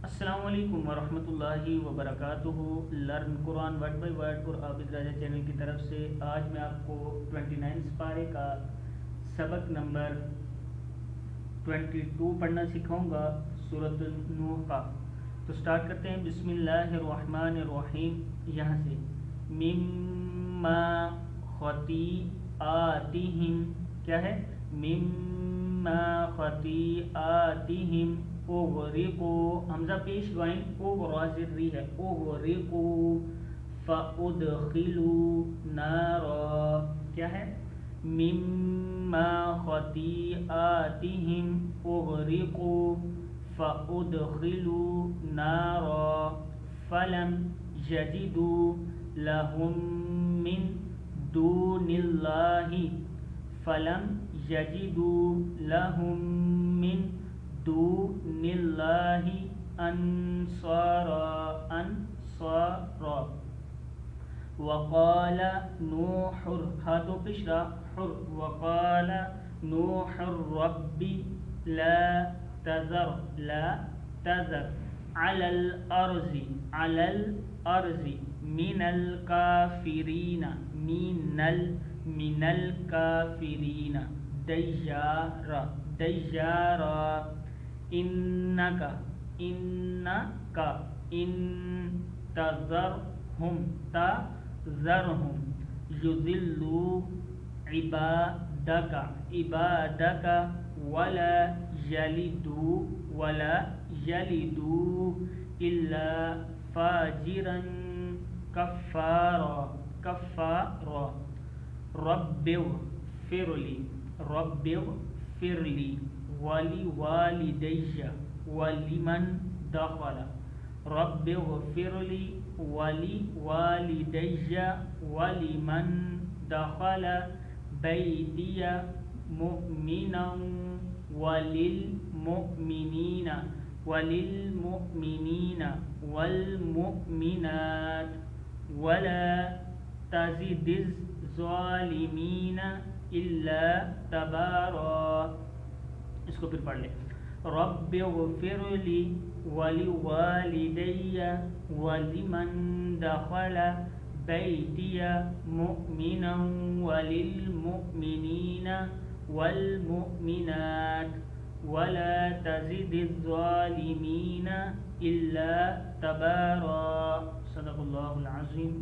السلام علیکم ورحمۃ اللہ وبرکاتہ۔ Learn Quran word by word اور عابد راجہ چینل کی طرف سے آج میں آپ کو 29 پارے کا سبق نمبر 22 پڑھنا سکھاؤں گا، سورۃ نوح کا۔ تو سٹارٹ کرتے ہیں، بسم اللہ الرحمن الرحیم۔ یہاں سے مما خطیئاتہم، کیا ہے؟ مما خطیئاتہم اغرقو، حمزہ پیش گوئیں اغرازر ری ہے، اغرقو فادخلو نارا، کیا ہے؟ مما خطیئاتہم اغرقو فادخلو نارا فلم یجدوا لہم من دون اللہ، فلم یجدوا لہم من دون اللہ انصارا، وقال نوح، ہاتھوں پشرا حر، وقال نوح رب لا تذر علی الارض من الکافرین دیارا انکا ان تذرہم یضلوا عبادک ولا یلدوا الا فاجرا کفارا رب اغفر لی ولوالدی ولمن دخل، رب اغفر لی ولوالدی ولمن دخل بیتی مؤمنا وللمؤمنین والمؤمنات ولا تزد الظالمین الا تبارا۔ اس کو پھر پڑھ لیں، رب اغفر لی ولوالدی ولمن دخل بیتی مؤمنا وللمؤمنین والمؤمنات ولا تزد الظالمین الا تبارا۔ صدق اللہ العظیم۔